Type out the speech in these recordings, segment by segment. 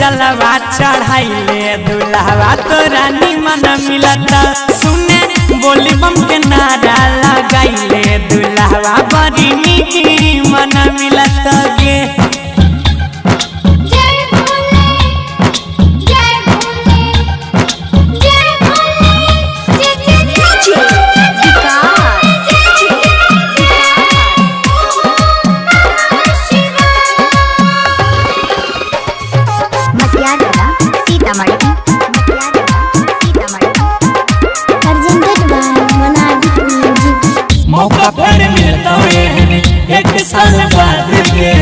जलवा चढ़ाइले दुल्हवा तोरा निमन मिलता सुने बोली बम के नारा लगाइले दुल्हवा बड़ी निमन मिलता गे मौका पर मिलता एक साल बाद गे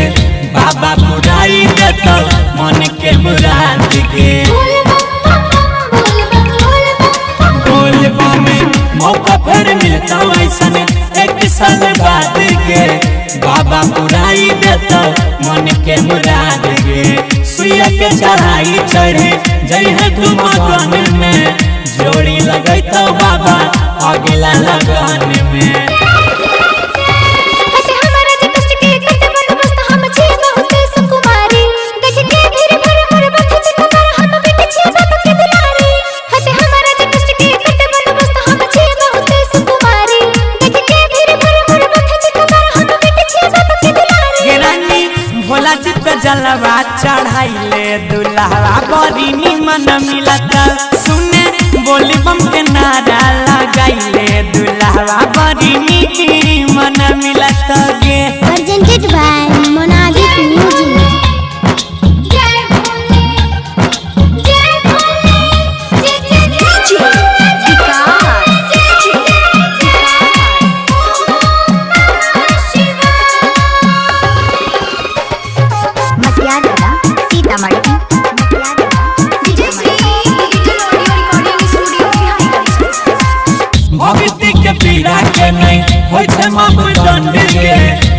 बाबा बुराई देता मन के मुराद गे बोलबा में मौका पर मिलता ऐसा एक साल बाद गे बाबा बुराई देता मन के मुराद गे सुइया के चढ़ाई चढ़े जय है तुम मगन में जोड़ी लगैता बाबा अगला लगन में भोला जी पे जलवा चढ़ाइले दुल्हवा बड़ी निमन मिलता सुने बोली बम के नारा लगाइले दुल्हवा बड़ी निमन मिलता गे प्रेजेंटेड बाय मोनालिक म्यूजिक। भक्ति के पीड़ा के नहीं होय छे मापदंड गे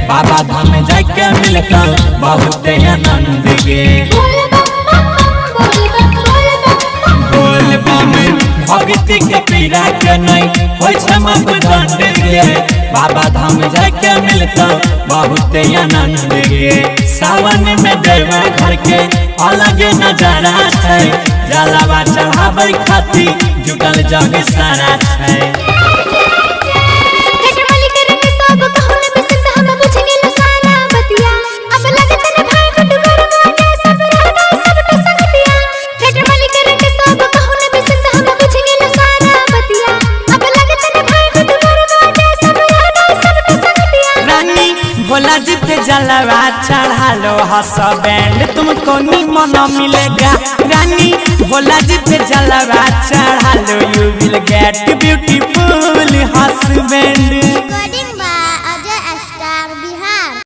बाबा धाम जाके मिलता बहुत आनंद गे बोलबा में भक्ति के पीड़ा के नहीं होय छे मापदंड गे बाबा धाम जाके मिलता बहुत आनंद गे सावन में देवा घर के अलग नजारा है जलवा चढ़ावे खातिर जुटल जग सारा है भोला जी पे जलवा चढ़ा लो हंस बैंड तुमको निमन मिलेगा रानी भोला जी पे जलवा चढ़ा लो यू विल गेट